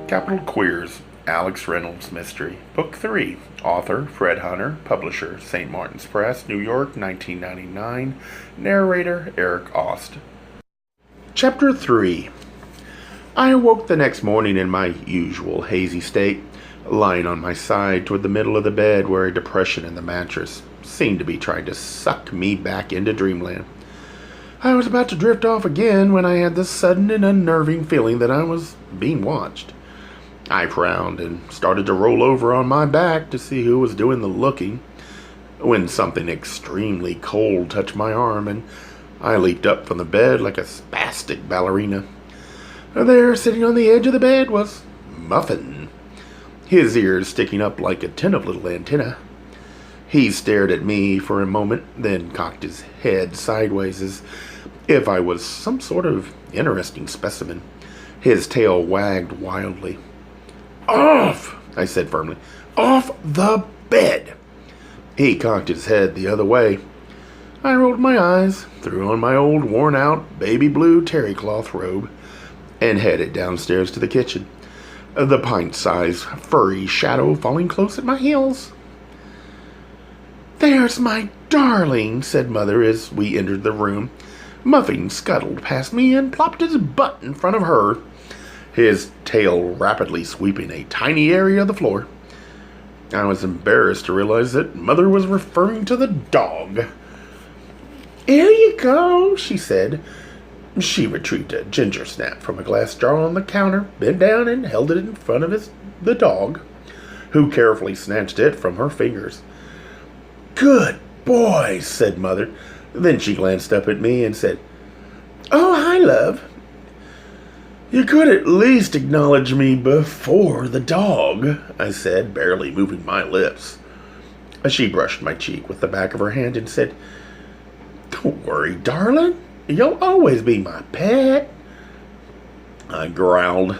Capital Queers, Alex Reynolds Mystery. Book 3. Author, Fred Hunter. Publisher, St. Martin's Press, New York, 1999. Narrator, Eric Aust. Chapter 3. I awoke the next morning in my usual hazy state, lying on my side toward the middle of the bed where a depression in the mattress seemed to be trying to suck me back into dreamland. I was about to drift off again when I had the sudden and unnerving feeling that I was being watched. I frowned and started to roll over on my back to see who was doing the looking, when something extremely cold touched my arm and I leaped up from the bed like a spastic ballerina. There, sitting on the edge of the bed, was Muffin, his ears sticking up like attentive little antennae. He stared at me for a moment, then cocked his head sideways as if I was some sort of interesting specimen. His tail wagged wildly. "Off!" I said firmly. "Off the bed!" He cocked his head the other way. I rolled my eyes, threw on my old worn-out baby blue terry cloth robe, and headed downstairs to the kitchen, the pint-sized furry shadow falling close at my heels. "There's my darling," said Mother as we entered the room. Muffin scuttled past me and plopped his butt in front of her, his tail rapidly sweeping a tiny area of the floor. I was embarrassed to realize that Mother was referring to the dog. "Here you go," she said. She retrieved a ginger snap from a glass jar on the counter, bent down and held it in front of the dog, who carefully snatched it from her fingers. "Good boy," said Mother. Then she glanced up at me and said, "Oh, hi, love." "You could at least acknowledge me before the dog," I said, barely moving my lips. She brushed my cheek with the back of her hand and said, "Don't worry, darling. You'll always be my pet." I growled.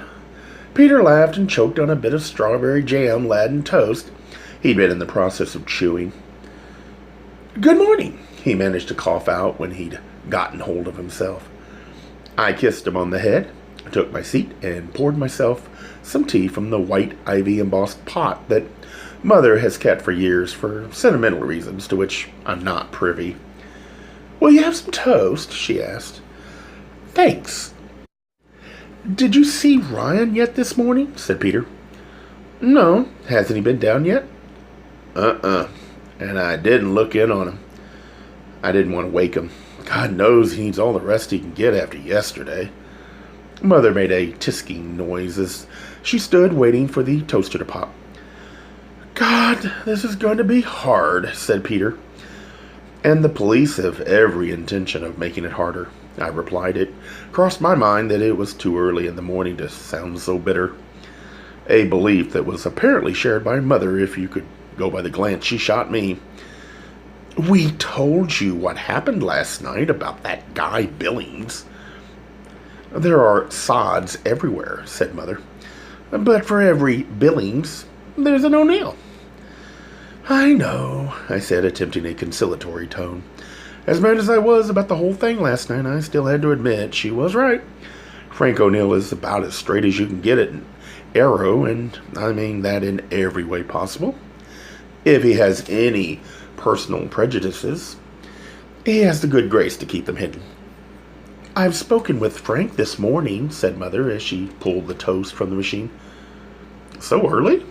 Peter laughed and choked on a bit of strawberry jam laden toast he'd been in the process of chewing. "Good morning," he managed to cough out when he'd gotten hold of himself. I kissed him on the head, took my seat, and poured myself some tea from the white ivy-embossed pot that Mother has kept for years for sentimental reasons to which I'm not privy. "Will you have some toast?" she asked. "Thanks." "Did you see Ryan yet this morning?" said Peter. "No. Hasn't he been down yet?" And I didn't look in on him. I didn't want to wake him. God knows he needs all the rest he can get after yesterday." Mother made a tisking noise as she stood waiting for the toaster to pop. "God, this is going to be hard," said Peter. "And the police have every intention of making it harder," I replied. It crossed my mind that it was too early in the morning to sound so bitter. A belief that was apparently shared by Mother, if you could go by the glance she shot me. "We told you what happened last night about that guy Billings." "There are sods everywhere," said Mother. "But for every Billings, there's an O'Neill." "I know," I said, attempting a conciliatory tone. As mad as I was about the whole thing last night, I still had to admit she was right. Frank O'Neill is about as straight as you can get at an arrow, and I mean that in every way possible. If he has any personal prejudices, he has the good grace to keep them hidden. "I've spoken with Frank this morning," said Mother as she pulled the toast from the machine. "So early?"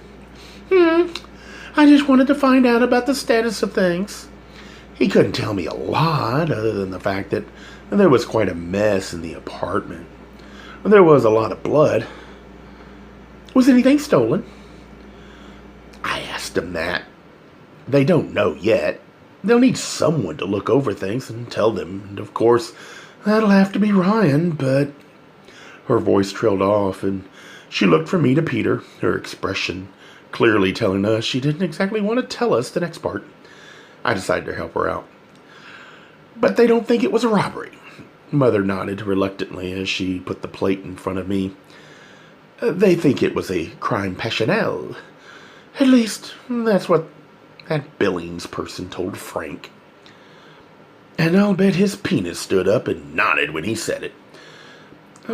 "I just wanted to find out about the status of things. He couldn't tell me a lot other than the fact that there was quite a mess in the apartment. There was a lot of blood. Was anything stolen?" I asked him that. They don't know yet. They'll need someone to look over things and tell them, and of course, that'll have to be Ryan, but... Her voice trailed off, and she looked from me to Peter, her expression clearly telling us she didn't exactly want to tell us the next part. I decided to help her out. "But they don't think it was a robbery." Mother nodded reluctantly as she put the plate in front of me. "They think it was a crime passionnel. At least, that's what that Billings person told Frank. And I'll bet his penis stood up and nodded when he said it.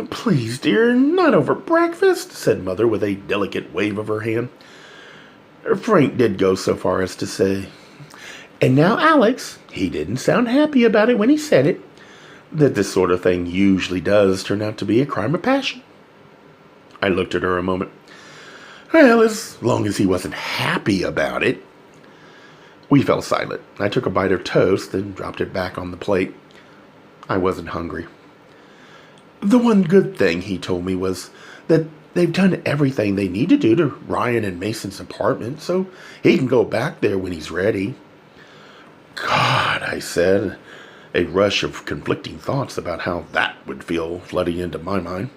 Please, dear, not over breakfast, said Mother with a delicate wave of her hand. Frank did go so far as to say, and now Alex, he didn't sound happy about it when he said it, that this sort of thing usually does turn out to be a crime of passion. I looked at her a moment. Well, as long as he wasn't happy about it. We fell silent. I took a bite of toast and dropped it back on the plate. I wasn't hungry. The one good thing he told me was that they've done everything they need to do to Ryan and Mason's apartment, so he can go back there when he's ready. God, I said, a rush of conflicting thoughts about how that would feel flooding into my mind.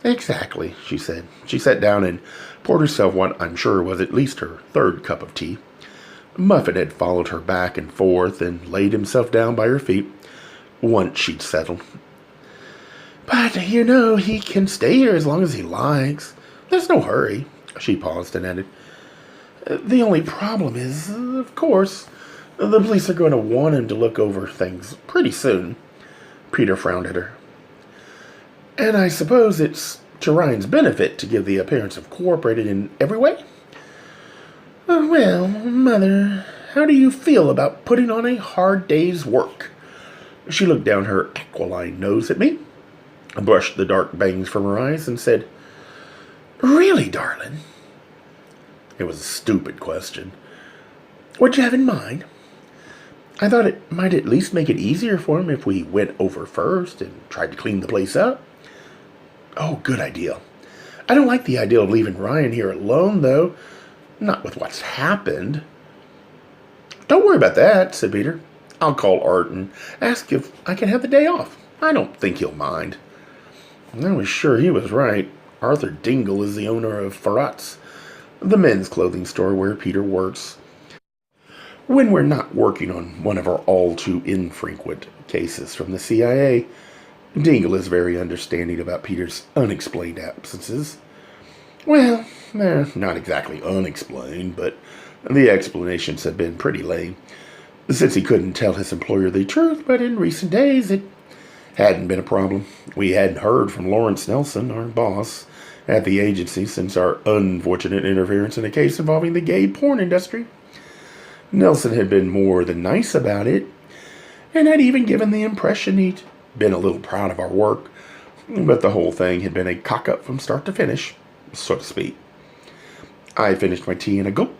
Exactly, she said. She sat down and poured herself what I'm sure was at least her third cup of tea. Muffin had followed her back and forth and laid himself down by her feet once she'd settled. But, he can stay here as long as he likes. There's no hurry. She paused and added, the only problem is, of course, the police are going to want him to look over things pretty soon. Peter frowned at her. And I suppose it's to Ryan's benefit to give the appearance of cooperating in every way? Well, Mother, how do you feel about putting on a hard day's work? She looked down her aquiline nose at me, brushed the dark bangs from her eyes, and said, Really, darling? It was a stupid question. What'd you have in mind? I thought it might at least make it easier for him if we went over first and tried to clean the place up. Oh, good idea. I don't like the idea of leaving Ryan here alone, though. Not with what's happened. Don't worry about that, said Peter. I'll call Art and ask if I can have the day off. I don't think he'll mind. I was sure he was right. Arthur Dingle is the owner of Farrat's, the men's clothing store where Peter works. When we're not working on one of our all-too-infrequent cases from the CIA, Dingle is very understanding about Peter's unexplained absences. Well, not exactly unexplained, but the explanations have been pretty lame, since he couldn't tell his employer the truth, but in recent days it hadn't been a problem. We hadn't heard from Lawrence Nelson, our boss, at the agency since our unfortunate interference in a case involving the gay porn industry. Nelson had been more than nice about it, and had even given the impression he'd been a little proud of our work, but the whole thing had been a cock-up from start to finish, so to speak. I finished my tea in a gulp,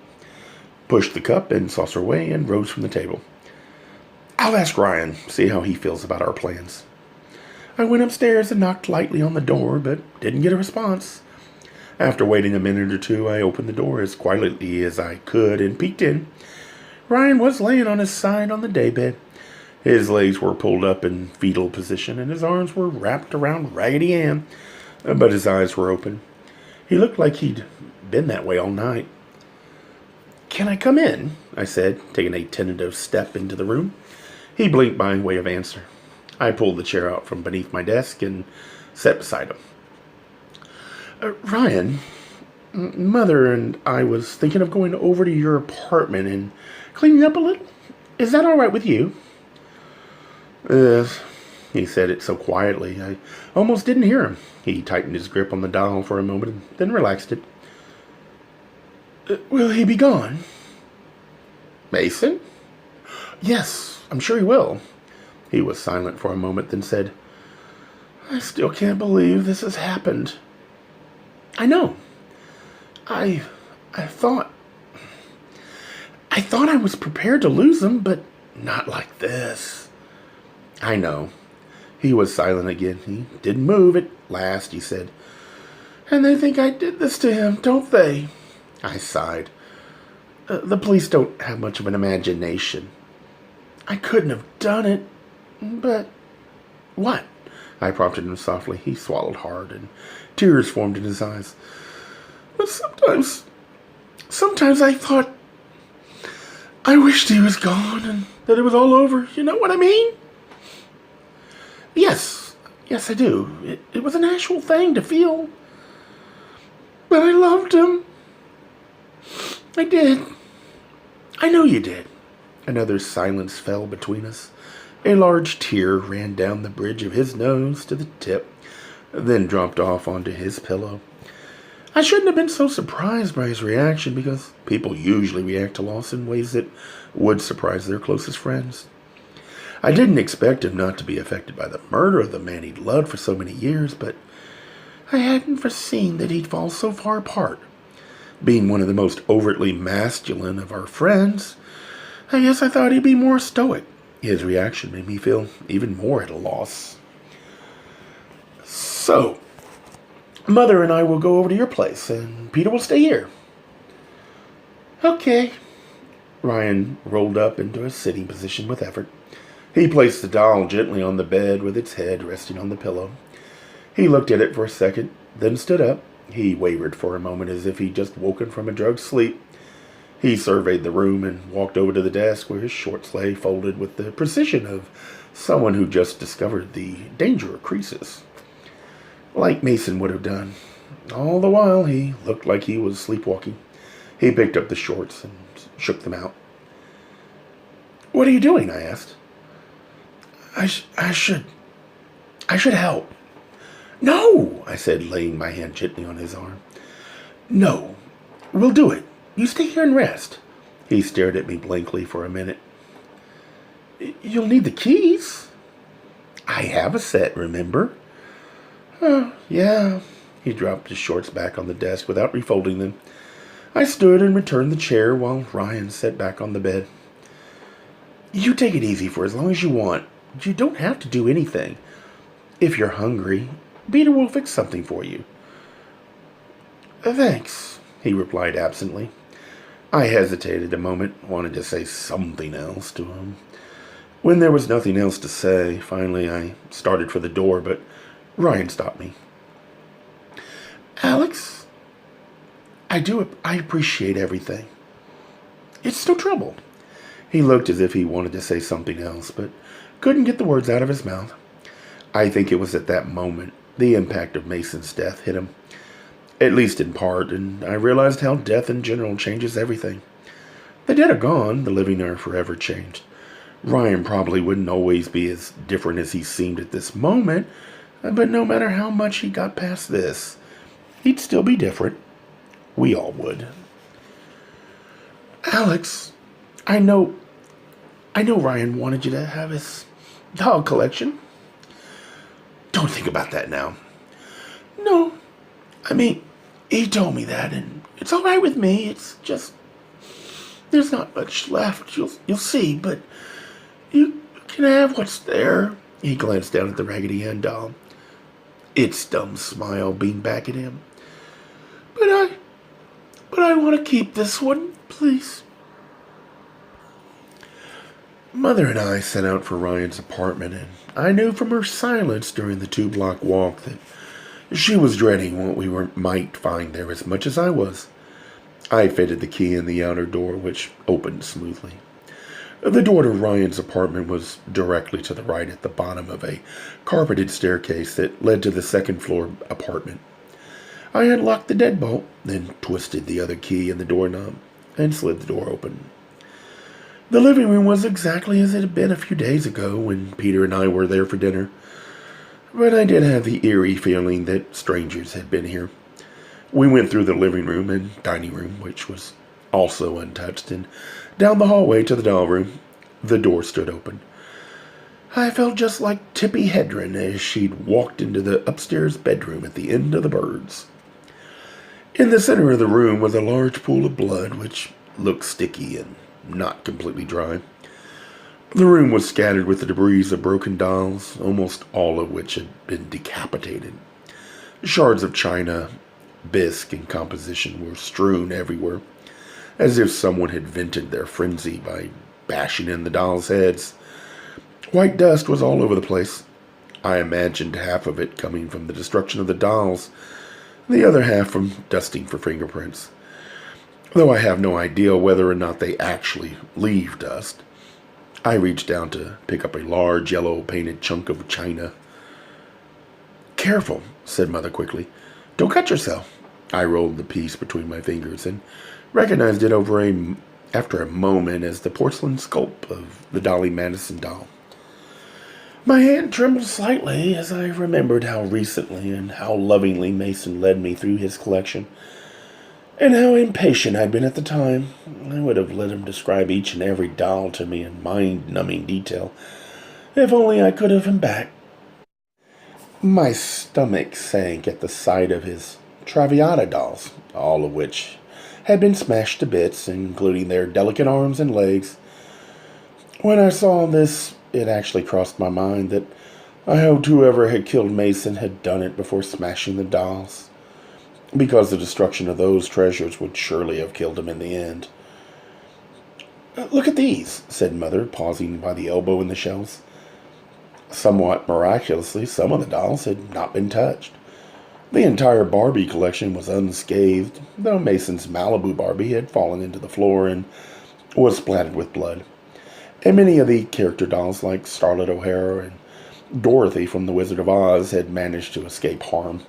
pushed the cup and saucer away, and rose from the table. I'll ask Ryan, see how he feels about our plans. I went upstairs and knocked lightly on the door, but didn't get a response. After waiting a minute or two, I opened the door as quietly as I could and peeked in. Ryan was laying on his side on the daybed. His legs were pulled up in fetal position, and his arms were wrapped around Raggedy Ann, but his eyes were open. He looked like he'd been that way all night. Can I come in? I said, taking a tentative step into the room. He blinked by way of answer. I pulled the chair out from beneath my desk and sat beside him. Ryan, Mother and I was thinking of going over to your apartment and cleaning up a little. Is that all right with you? Yes, he said it so quietly I almost didn't hear him. He tightened his grip on the dial for a moment and then relaxed it. Will he be gone? Mason? Yes, I'm sure he will. He was silent for a moment, then said, I still can't believe this has happened. I know. I thought I was prepared to lose him, but not like this. I know. He was silent again. He didn't move at last, he said. And they think I did this to him, don't they? I sighed. The police don't have much of an imagination. I couldn't have done it, but... What? I prompted him softly. He swallowed hard, and tears formed in his eyes. But sometimes I thought I wished he was gone and that it was all over. You know what I mean? Yes, I do. It was an actual thing to feel. But I loved him. I did. I know you did. Another silence fell between us. A large tear ran down the bridge of his nose to the tip then dropped off onto his pillow. I shouldn't have been so surprised by his reaction, because people usually react to loss in ways that would surprise their closest friends. I didn't expect him not to be affected by the murder of the man he'd loved for so many years, but I hadn't foreseen that he'd fall so far apart. Being one of the most overtly masculine of our friends, I guess I thought he'd be more stoic. His reaction made me feel even more at a loss. So, Mother and I will go over to your place, and Peter will stay here. Okay. Ryan rolled up into a sitting position with effort. He placed the doll gently on the bed with its head resting on the pillow. He looked at it for a second, then stood up. He wavered for a moment as if he'd just woken from a drugged sleep. He surveyed the room and walked over to the desk where his shorts lay folded with the precision of someone who just discovered the danger of creases, like Mason would have done. All the while, he looked like he was sleepwalking. He picked up the shorts and shook them out. What are you doing? I asked. I should help. No, I said, laying my hand gently on his arm. No, we'll do it. You stay here and rest. He stared at me blankly for a minute. You'll need the keys. I have a set, remember? Oh, yeah. He dropped his shorts back on the desk without refolding them. I stood and returned the chair while Ryan sat back on the bed. You take it easy for as long as you want. You don't have to do anything. If you're hungry, Peter will fix something for you. Thanks, he replied absently. I hesitated a moment, wanted to say something else to him. When there was nothing else to say, finally I started for the door, but Ryan stopped me. Alex, I appreciate everything. It's no trouble. He looked as if he wanted to say something else, but couldn't get the words out of his mouth. I think it was at that moment the impact of Mason's death hit him, at least in part, and I realized how death in general changes everything. The dead are gone, the living are forever changed. Ryan probably wouldn't always be as different as he seemed at this moment, but no matter how much he got past this, he'd still be different. We all would. Alex, I know Ryan wanted you to have his dog collection. Don't think about that now. No, I mean, he told me that, and it's all right with me. It's just, there's not much left. You'll see, but you can have what's there. He glanced down at the Raggedy Ann doll. Its dumb smile beamed back at him. But I want to keep this one, please. Mother and I set out for Ryan's apartment, and I knew from her silence during the 2-block walk that she was dreading what we might find there as much as I was. I fitted the key in the outer door, which opened smoothly. The door to Ryan's apartment was directly to the right at the bottom of a carpeted staircase that led to the second-floor apartment. I unlocked the deadbolt, then twisted the other key in the doorknob and slid the door open. The living room was exactly as it had been a few days ago when Peter and I were there for dinner, but I did have the eerie feeling that strangers had been here. We went through the living room and dining room, which was also untouched, and down the hallway to the doll room. The door stood open. I felt just like Tippi Hedren as she'd walked into the upstairs bedroom at the end of the birds. In the center of the room was a large pool of blood, which looked sticky and not completely dry. The room was scattered with the debris of broken dolls, almost all of which had been decapitated. Shards of china, bisque, and composition were strewn everywhere, as if someone had vented their frenzy by bashing in the dolls' heads. White dust was all over the place. I imagined half of it coming from the destruction of the dolls, the other half from dusting for fingerprints, though I have no idea whether or not they actually leave dust. I reached down to pick up a large yellow painted chunk of china. Careful, said Mother quickly. Don't cut yourself. I rolled the piece between my fingers and recognized it after a moment as the porcelain sculpt of the Dolly Madison doll. My hand trembled slightly as I remembered how recently and how lovingly Mason led me through his collection, and how impatient I'd been at the time. I would have let him describe each and every doll to me in mind-numbing detail, if only I could have him back. My stomach sank at the sight of his Traviata dolls, all of which had been smashed to bits, including their delicate arms and legs. When I saw this, it actually crossed my mind that I hoped whoever had killed Mason had done it before smashing the dolls, because the destruction of those treasures would surely have killed him in the end. "Look at these," said Mother, pausing by the elbow in the shelves. Somewhat miraculously, some of the dolls had not been touched. The entire Barbie collection was unscathed, though Mason's Malibu Barbie had fallen into the floor and was splattered with blood. And many of the character dolls, like Starlet O'Hara and Dorothy from The Wizard of Oz, had managed to escape harm.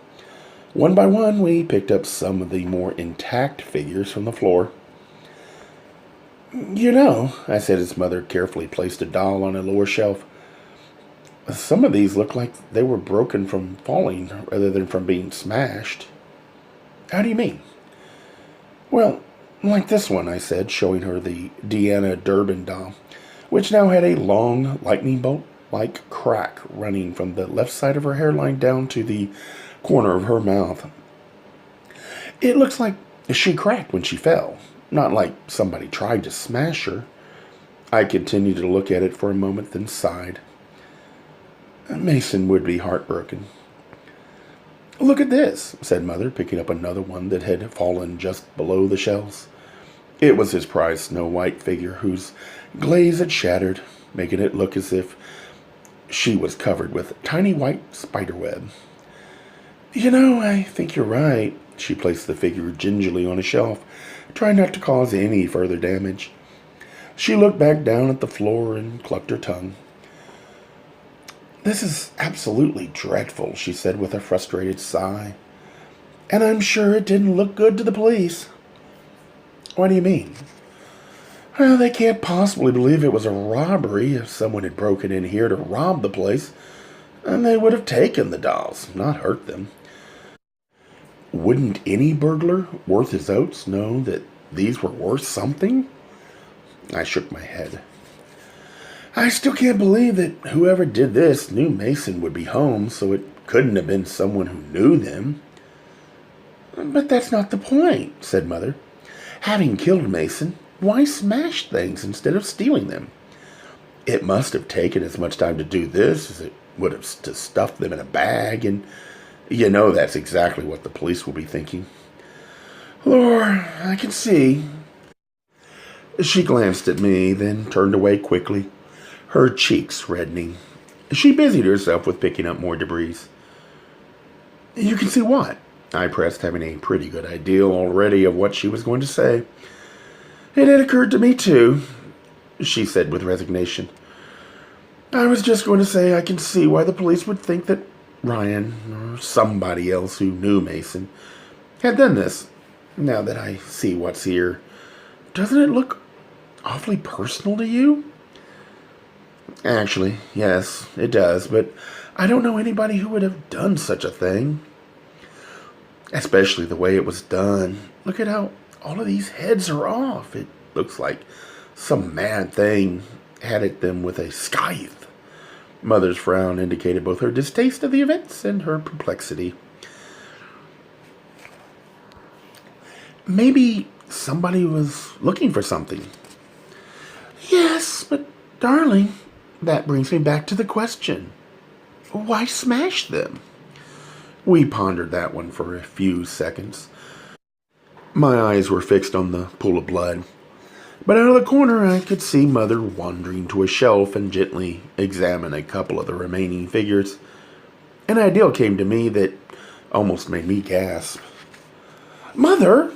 One by one, we picked up some of the more intact figures from the floor. "You know," I said as Mother carefully placed a doll on a lower shelf, "some of these look like they were broken from falling rather than from being smashed." "How do you mean?" "Well, like this one," I said, showing her the Deanna Durbin doll, which now had a long lightning bolt-like crack running from the left side of her hairline down to the corner of her mouth. "It looks like she cracked when she fell, not like somebody tried to smash her." I continued to look at it for a moment, then sighed. Mason would be heartbroken. "Look at this," said Mother, picking up another one that had fallen just below the shelves. It was his prized Snow White figure, whose glaze had shattered, making it look as if she was covered with tiny white spiderweb. "You know, I think you're right." She placed the figure gingerly on a shelf, trying not to cause any further damage. She looked back down at the floor and clucked her tongue. "This is absolutely dreadful," she said with a frustrated sigh. "And I'm sure it didn't look good to the police." "What do you mean?" "Well, they can't possibly believe it was a robbery. If someone had broken in here to rob the place, and they would have taken the dolls, not hurt them." "Wouldn't any burglar worth his oats know that these were worth something?" I shook my head. "I still can't believe that whoever did this knew Mason would be home, so it couldn't have been someone who knew them." "But that's not the point," said Mother. "Having killed Mason, why smash things instead of stealing them? It must have taken as much time to do this as it would have to stuff them in a bag, and you know that's exactly what the police will be thinking." "Lord, I can see." She glanced at me, then turned away quickly, her cheeks reddening. She busied herself with picking up more debris. "You can see what?" I pressed, having a pretty good idea already of what she was going to say. "It had occurred to me, too," she said with resignation. "I was just going to say I can see why the police would think that Ryan, or somebody else who knew Mason, had done this. Now that I see what's here, doesn't it look awfully personal to you?" "Actually, yes, it does, but I don't know anybody who would have done such a thing. Especially the way it was done. Look at how all of these heads are off. It looks like some mad thing had at them with a scythe." Mother's frown indicated both her distaste of the events and her perplexity. "Maybe somebody was looking for something." "Yes, but darling, that brings me back to the question. Why smash them?" We pondered that one for a few seconds. My eyes were fixed on the pool of blood, but out of the corner I could see Mother wandering to a shelf and gently examine a couple of the remaining figures. An idea came to me that almost made me gasp. "Mother,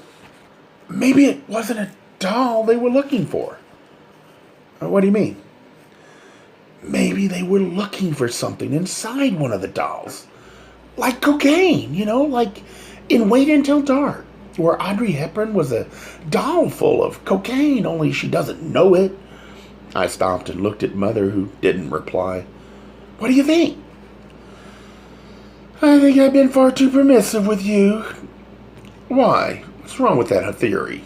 maybe it wasn't a doll they were looking for." "What do you mean?" "Maybe they were looking for something inside one of the dolls. Like cocaine, like in Wait Until Dark, where Audrey Hepburn was a doll full of cocaine, only she doesn't know it." I stopped and looked at Mother, who didn't reply. What do you think? I think I've been far too permissive with you. Why? What's wrong with that theory?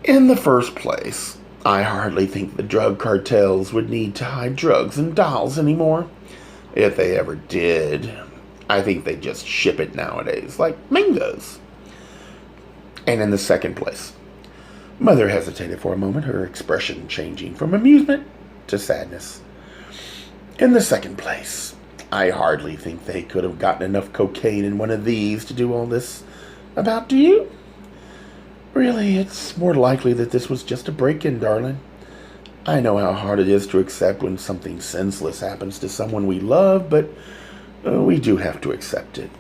In the first place, I hardly think the drug cartels would need to hide drugs and dolls anymore. If they ever did, I think they just ship it nowadays, like mangoes. And in the second place, Mother hesitated for a moment, her expression changing from amusement to sadness. In the second place, I hardly think they could have gotten enough cocaine in one of these to do all this about, do you? Really, it's more likely that this was just a break-in, darling. I know how hard it is to accept when something senseless happens to someone we love, but we do have to accept it.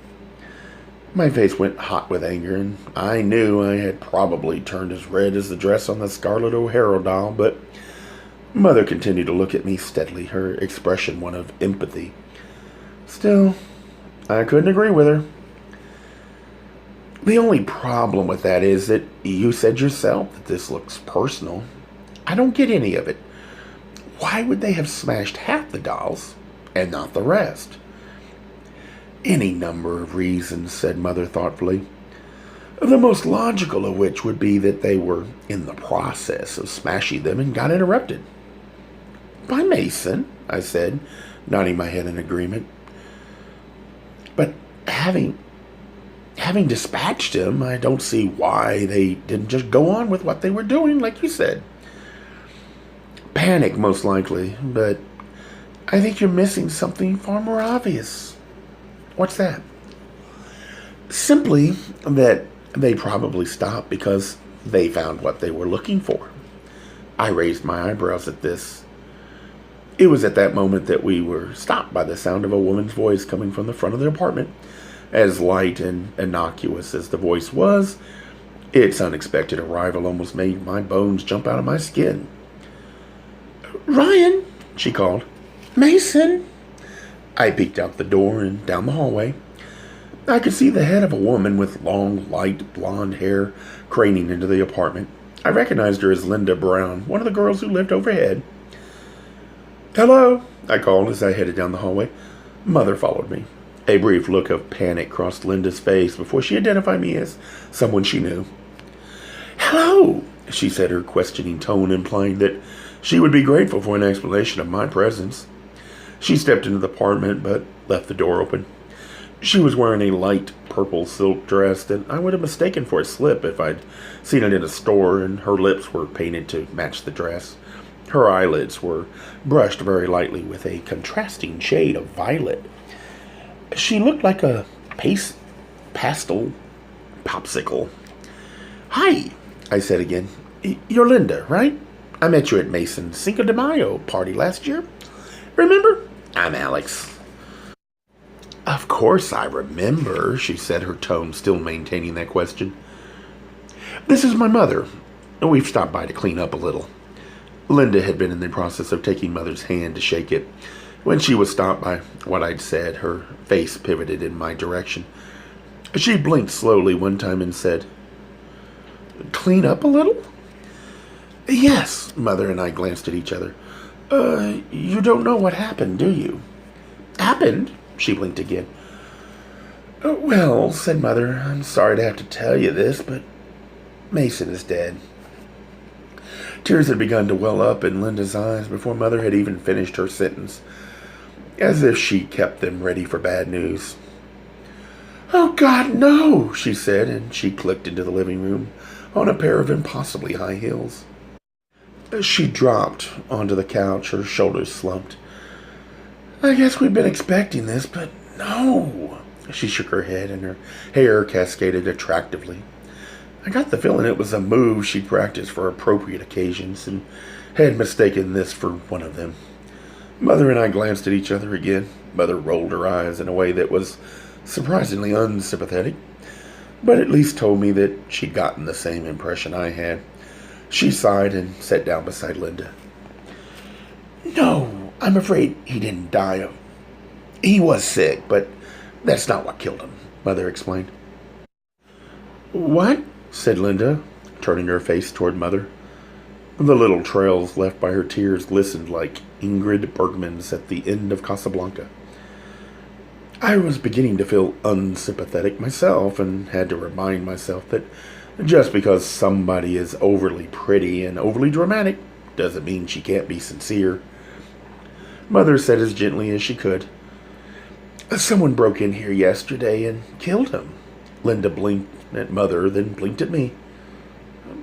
My face went hot with anger, and I knew I had probably turned as red as the dress on the Scarlett O'Hara doll, but Mother continued to look at me steadily, her expression one of empathy. Still, I couldn't agree with her. The only problem with that is that you said yourself that this looks personal. I don't get any of it. Why would they have smashed half the dolls and not the rest? Any number of reasons, said Mother thoughtfully. The most logical of which would be that they were in the process of smashing them and got interrupted. By Mason, I said, nodding my head in agreement. But having dispatched him, I don't see why they didn't just go on with what they were doing, like you said. Panic, most likely, but I think you're missing something far more obvious. What's that? Simply that they probably stopped because they found what they were looking for. I raised my eyebrows at this. It was at that moment that we were stopped by the sound of a woman's voice coming from the front of the apartment. As light and innocuous as the voice was, its unexpected arrival almost made my bones jump out of my skin. "Ryan," she called. "Mason." I peeked out the door and down the hallway. I could see the head of a woman with long, light blonde hair craning into the apartment. I recognized her as Linda Brown, one of the girls who lived overhead. "Hello," I called as I headed down the hallway. Mother followed me. A brief look of panic crossed Linda's face before she identified me as someone she knew. "Hello," she said, her questioning tone implying that she would be grateful for an explanation of my presence. She stepped into the apartment but left the door open. She was wearing a light purple silk dress that I would have mistaken for a slip if I'd seen it in a store, and her lips were painted to match the dress. Her eyelids were brushed very lightly with a contrasting shade of violet. She looked like a pastel popsicle. "Hi," I said again. "You're Linda, right? I met you at Mason's Cinco de Mayo party last year. Remember? I'm Alex." "Of course I remember," she said, her tone still maintaining that question. "This is my mother. We've stopped by to clean up a little." Linda had been in the process of taking Mother's hand to shake it. When she was stopped by what I'd said, her face pivoted in my direction. She blinked slowly one time and said, "Clean up a little?" "Yes," Mother and I glanced at each other. You don't know what happened, do you?" "Happened?" She blinked again. "Well," said Mother, "I'm sorry to have to tell you this, but Mason is dead." Tears had begun to well up in Linda's eyes before Mother had even finished her sentence, as if she kept them ready for bad news. "Oh, God, no," she said, and she clicked into the living room on a pair of impossibly high heels. She dropped onto the couch, her shoulders slumped. "I guess we've been expecting this, but no." She shook her head, and her hair cascaded attractively. I got the feeling it was a move she'd practiced for appropriate occasions, and had mistaken this for one of them. Mother and I glanced at each other again. Mother rolled her eyes in a way that was surprisingly unsympathetic, but at least told me that she'd gotten the same impression I had. She sighed and sat down beside Linda. "No, I'm afraid he didn't die of... He was sick, but that's not what killed him," Mother explained. "What?" said Linda, turning her face toward Mother. The little trails left by her tears glistened like Ingrid Bergman's at the end of Casablanca. I was beginning to feel unsympathetic myself and had to remind myself that just because somebody is overly pretty and overly dramatic doesn't mean she can't be sincere. Mother said as gently as she could, "Someone broke in here yesterday and killed him." Linda blinked at Mother, then blinked at me.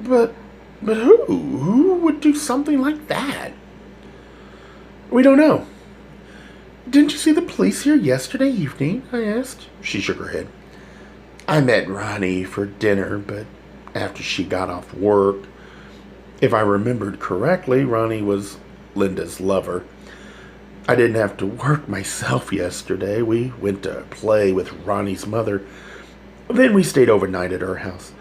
But who? Who would do something like that? "We don't know." "Didn't you see the police here yesterday evening?" I asked. She shook her head. "I met Ronnie for dinner, but after she got off work. If I remembered correctly, Ronnie was Linda's lover. I didn't have to work myself yesterday. We went to play with Ronnie's mother. Then we stayed overnight at her house.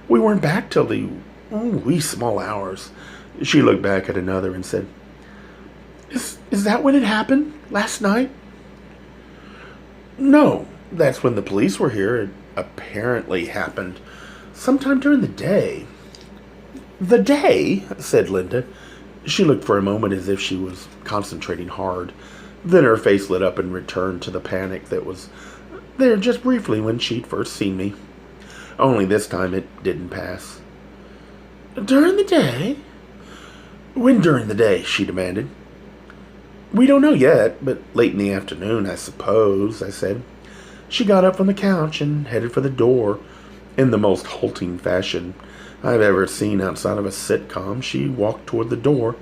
We weren't back till the wee small hours." She looked back at another and said, Is that when it happened? Last night?" "No, that's when the police were here. It apparently happened sometime during the day." "The day?" said Linda. She looked for a moment as if she was concentrating hard. Then her face lit up and returned to the panic that was there just briefly when she'd first seen me. Only this time it didn't pass. "During the day?" "When during the day?" she demanded. "We don't know yet, but late in the afternoon, I suppose," I said. She got up from the couch and headed for the door. In the most halting fashion I've ever seen outside of a sitcom, she walked toward the door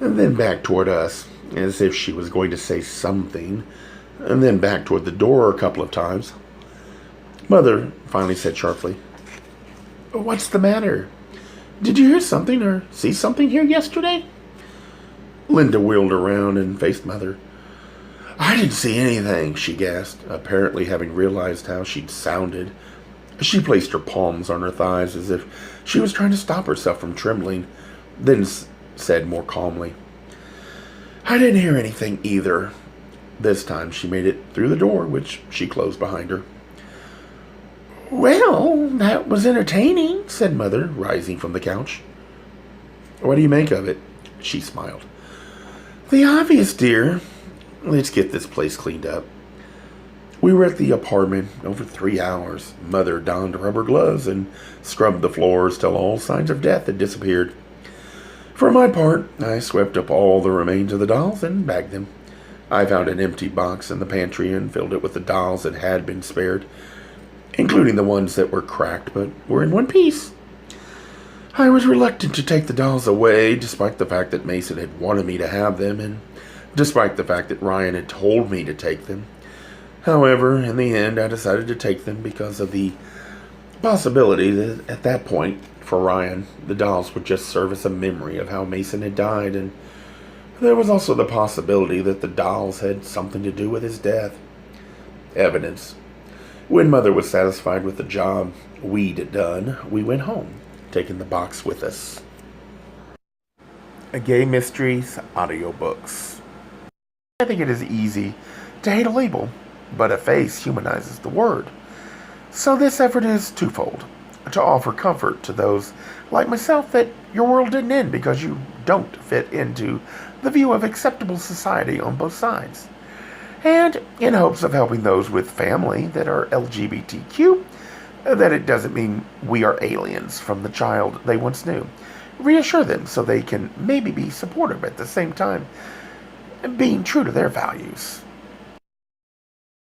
and then back toward us, as if she was going to say something, and then back toward the door a couple of times. Mother finally said sharply, "What's the matter? Did you hear something or see something here yesterday?" Linda wheeled around and faced Mother. "I didn't see anything," she gasped, apparently having realized how she'd sounded. She placed her palms on her thighs as if she was trying to stop herself from trembling, then said more calmly, "I didn't hear anything either." This time she made it through the door, which she closed behind her. "Well, that was entertaining," said Mother, rising from the couch. "What do you make of it?" She smiled. "The obvious, dear. Let's get this place cleaned up." We were at the apartment over 3 hours. Mother donned rubber gloves and scrubbed the floors till all signs of death had disappeared. For my part, I swept up all the remains of the dolls and bagged them. I found an empty box in the pantry and filled it with the dolls that had been spared, including the ones that were cracked but were in one piece. I was reluctant to take the dolls away, despite the fact that Mason had wanted me to have them, and despite the fact that Ryan had told me to take them. However, in the end, I decided to take them because of the possibility that at that point, for Ryan, the dolls would just serve as a memory of how Mason had died, and there was also the possibility that the dolls had something to do with his death. Evidence. When Mother was satisfied with the job we'd done, we went home, taking the box with us. A Gay Mysteries audiobooks. I think it is easy to hate a label, but a face humanizes the word. So this effort is twofold: to offer comfort to those like myself that your world didn't end because you don't fit into the view of acceptable society on both sides, and in hopes of helping those with family that are LGBTQ, that it doesn't mean we are aliens from the child they once knew. Reassure them so they can maybe be supportive at the same time, being true to their values.